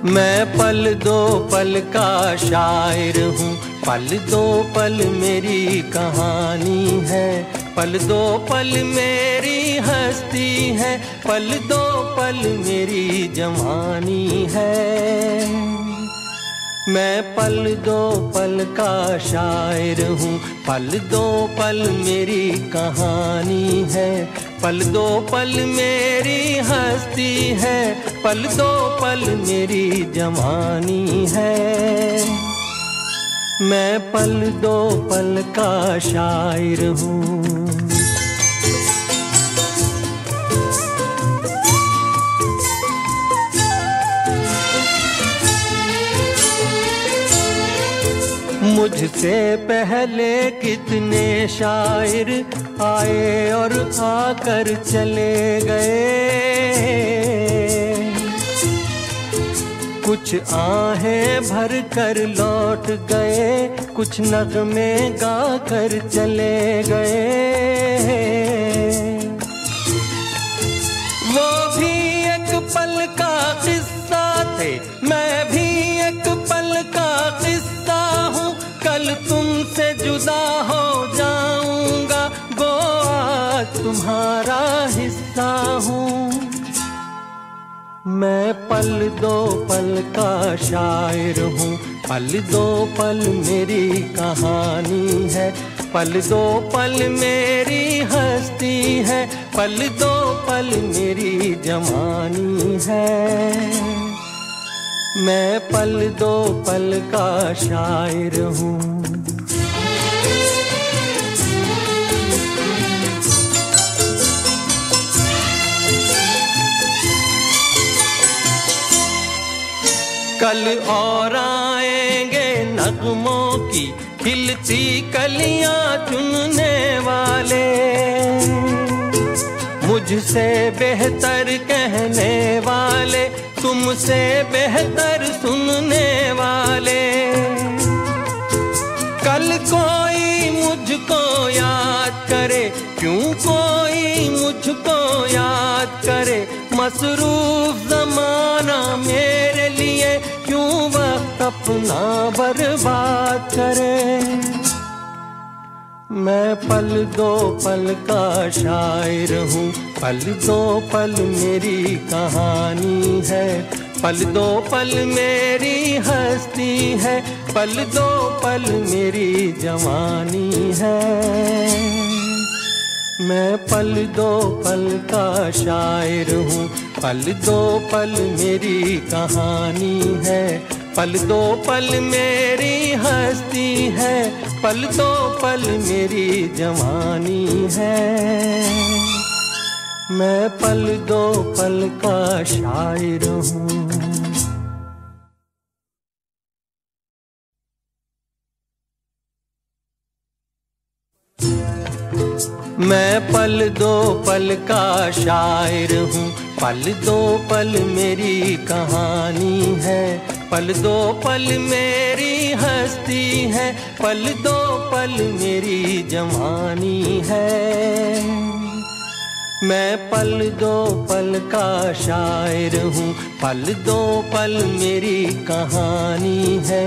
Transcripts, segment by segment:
मैं पल दो पल का शायर हूँ, पल दो पल मेरी कहानी है, पल दो पल मेरी हस्ती है, पल दो पल मेरी जवानी है। मैं पल दो पल का शायर हूँ, पल दो पल मेरी कहानी है, पल दो पल मेरी हस्ती है, पल दो पल मेरी जवानी है। मैं पल दो पल का शायर हूँ। मुझसे पहले कितने शायर आए और आकर चले गए, कुछ आहें भर कर लौट गए, कुछ नगमे गा कर चले गए। वो भी एक पल का किस्सा थे, मैं भी एक पल का किस्सा हूँ, कल तुमसे जुदा हो जाऊंगा, गो आज तुम्हारा हिस्सा हूँ। मैं पल दो पल का शायर हूँ, पल दो पल मेरी कहानी है, पल दो पल मेरी हस्ती है, पल दो पल मेरी जवानी है। मैं पल दो पल का शायर हूँ। कल और आएंगे नगमों की खिलती कलियां चुनने वाले, मुझसे बेहतर कहने वाले, तुमसे बेहतर सुनने वाले। कल कोई मुझको याद करे, क्यों कोई मुझको याद करे, मसरूफ जमाना मेरे लिए क्यों वक्त अपना बर्बाद करे। मैं पल दो पल का शायर हूँ, पल दो पल मेरी कहानी है, पल दो पल मेरी हस्ती है, पल दो पल मेरी जवानी है। मैं पल दो पल का शायर हूँ, पल दो पल मेरी कहानी है, पल दो पल मेरी हस्ती है, पल दो पल मेरी जवानी है। मैं पल दो पल का शायर हूँ। मैं पल दो पल का शायर हूँ, पल दो पल मेरी कहानी है, पल दो पल मेरी हस्ती है, पल दो पल मेरी जवानी है। मैं पल दो पल का शायर हूँ, पल दो पल मेरी कहानी है,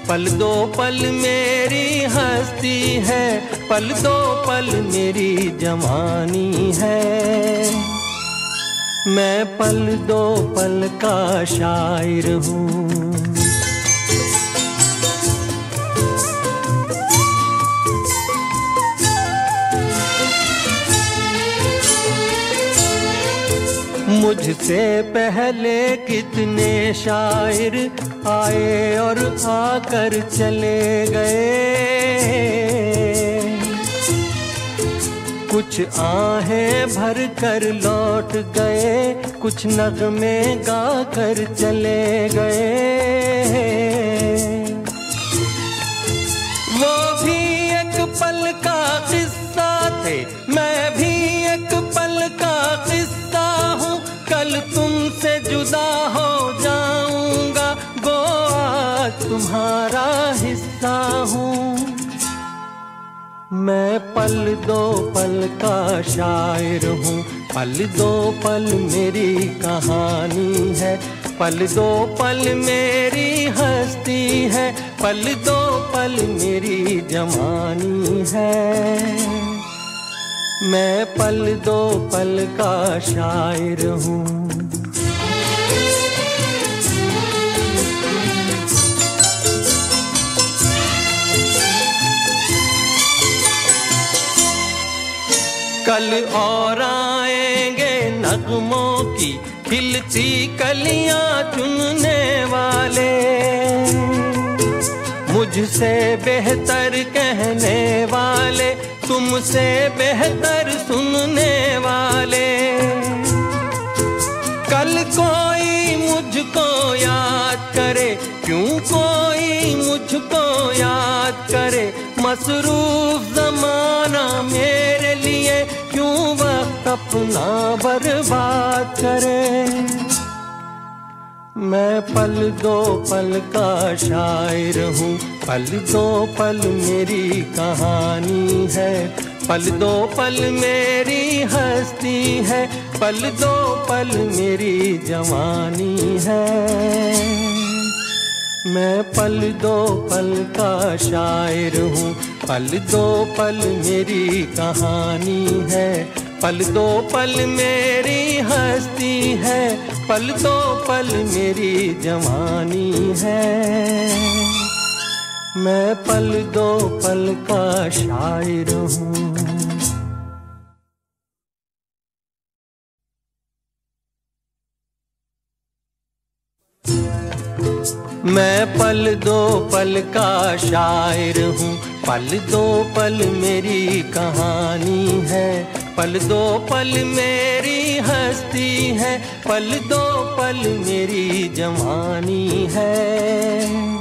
पल दो पल मेरी हस्ती है, पल दो पल मेरी जवानी है। मैं पल दो पल का शायर हूँ। मुझसे पहले कितने शायर आए और आकर चले गए, कुछ आहें भर कर लौट गए, कुछ नगमे गा कर चले गए। वो भी एक पल का किस्सा थे, मैं भी एक पल का किस्सा हूँ, कल तुमसे जुदा हो जाऊंगा, गो आज तुम्हारा हिस्सा हूँ। मैं पल दो पल का शायर हूँ, पल दो पल मेरी कहानी है, पल दो पल मेरी हस्ती है, पल दो पल मेरी जवानी है। मैं पल दो पल का शायर हूँ। कल और आएंगे नगमों की खिलती कलियां चुनने वाले, मुझसे बेहतर कहने वाले, तुमसे बेहतर सुनने वाले। कल कोई मुझको याद करे, क्यों कोई मुझको याद करे, मसरूफ ज़माना मेरे लिए क्यों वक्त अपना बर्बाद करे। मैं पल दो पल का शायर हूँ, पल दो पल मेरी कहानी है, पल दो पल मेरी हस्ती है, पल दो पल मेरी जवानी है। मैं पल दो पल का शायर हूँ, पल दो पल मेरी कहानी है, पल दो पल मेरी हस्ती है, पल दो पल मेरी जवानी है। मैं पल दो पल का शायर हूँ। मैं पल दो पल का शायर हूँ, पल दो पल मेरी कहानी है, पल दो पल मेरी हस्ती है, पल दो पल मेरी जवानी है।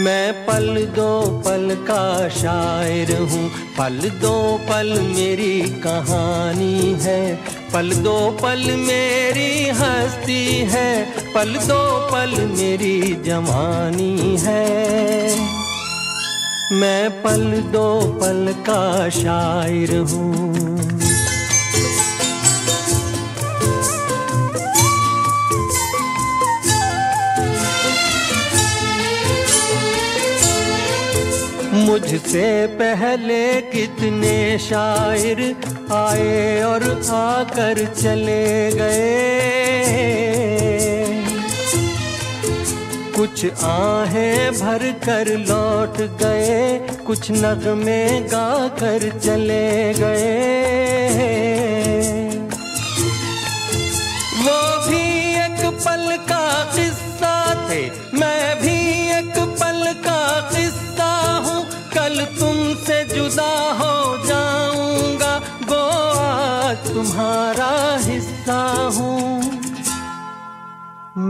मैं पल दो पल का शायर हूँ, पल दो पल मेरी कहानी है, पल दो पल मेरी हस्ती है, पल दो पल मेरी जवानी है। मैं पल दो पल का शायर हूँ। मुझसे पहले कितने शायर आए और आकर चले गए, कुछ आहें भर कर लौट गए, कुछ नगमे गा कर चले गए। वो भी एक पल का किस्सा थे, मैं भी एक पल का किस्सा हूँ, कल तुमसे जुदा हो जाऊंगा, वो आज तुम्हारा हिस्सा हूँ।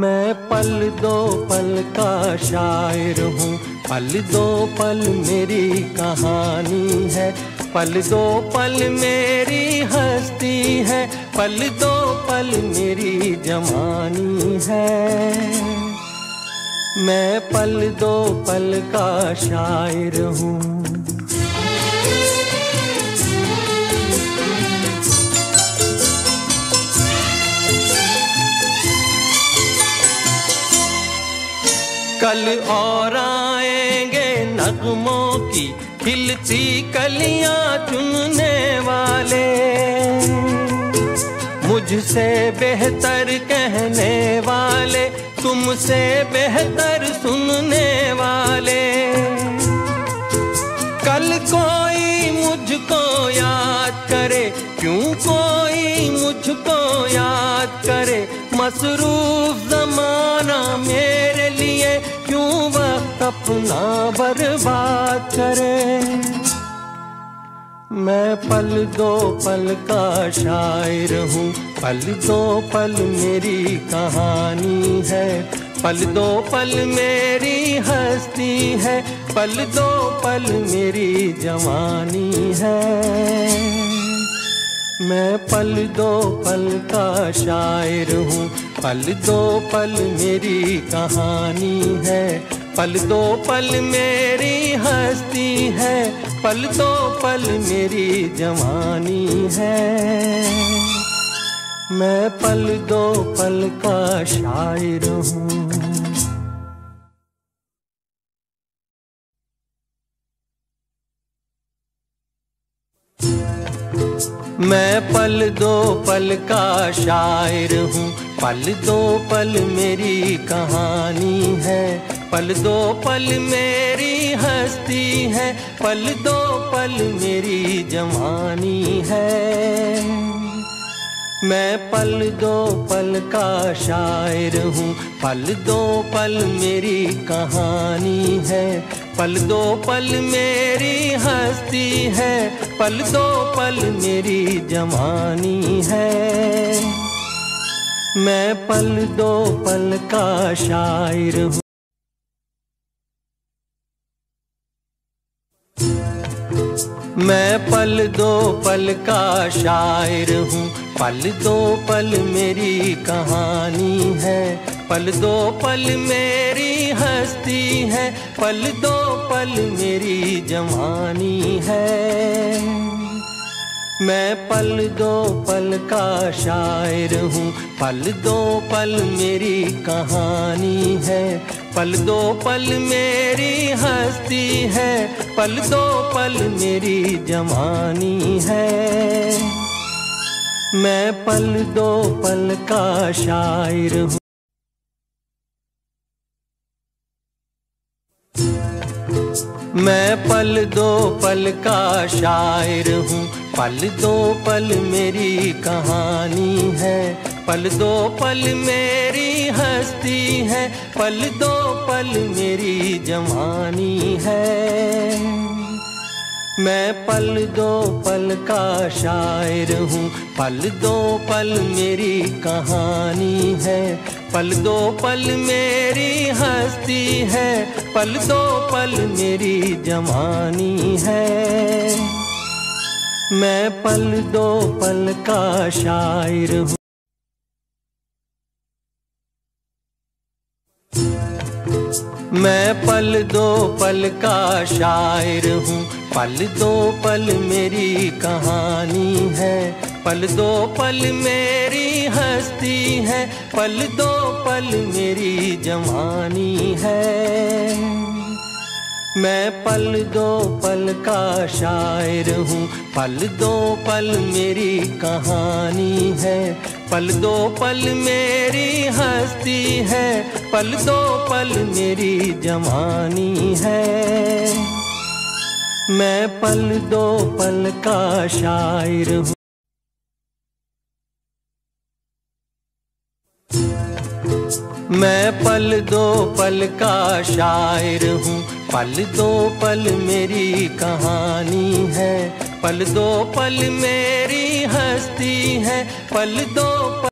मैं पल दो पल का शायर हूँ, पल दो पल मेरी कहानी है, पल दो पल मेरी हस्ती है, पल दो पल मेरी जवानी है। मैं पल दो पल का शायर हूँ। कल और आएंगे नगमों की खिलती कलियां चुनने वाले, मुझसे बेहतर कहने वाले, तुमसे बेहतर सुनने वाले। कल कोई मुझको याद करे, क्यों कोई मुझको याद करे, मसरूफ ज़माना मेरे लिए क्यों वक्त अपना बर्बाद करे। मैं पल दो पल का शायर हूँ, पल दो पल मेरी कहानी है, पल दो पल मेरी हस्ती है, पल दो पल मेरी जवानी है। मैं पल दो पल का शायर हूँ, पल दो पल मेरी कहानी है, पल दो पल मेरी हस्ती है, पल दो पल मेरी जवानी है। मैं पल दो पल का शायर हूँ। मैं पल दो पल का शायर हूँ, पल दो पल मेरी कहानी है, पल दो पल मेरी हस्ती है, पल दो पल मेरी जवानी है। मैं पल दो पल का शायर हूँ, पल दो पल मेरी कहानी है, पल दो पल मेरी हस्ती है, पल दो पल मेरी जवानी है। मैं पल दो पल का शायर हूँ। मैं पल दो पल का शायर हूँ, पल दो पल मेरी कहानी है, पल दो पल मेरी हस्ती है, पल दो पल मेरी जवानी है। मैं पल दो पल का शायर हूँ, पल दो पल मेरी कहानी है, पल दो पल मेरी हस्ती है, पल दो पल मेरी जवानी है। मैं पल दो पल का शायर हूँ। मैं पल दो पल का शायर हूँ, पल दो पल मेरी कहानी है, पल दो पल मेरी हस्ती है, पल दो पल मेरी जवानी है। मैं पल दो पल का शायर हूँ, पल दो पल मेरी कहानी है, पल दो पल मेरी हस्ती है, पल दो पल मेरी जवानी है। मैं पल दो पल का शायर हूँ। मैं पल दो पल का शायर हूँ, पल दो पल मेरी कहानी है, पल दो पल मेरी हस्ती है, पल दो पल मेरी जवानी है। मैं पल दो पल का शायर हूँ, पल दो पल मेरी कहानी है, पल दो पल मेरी हस्ती है, पल दो पल मेरी जवानी है। मैं पल दो पल का शायर हूँ। मैं पल दो पल का शायर हूँ, पल दो पल मेरी कहानी है, पल दो पल मेरी हस्ती है, पल दो पल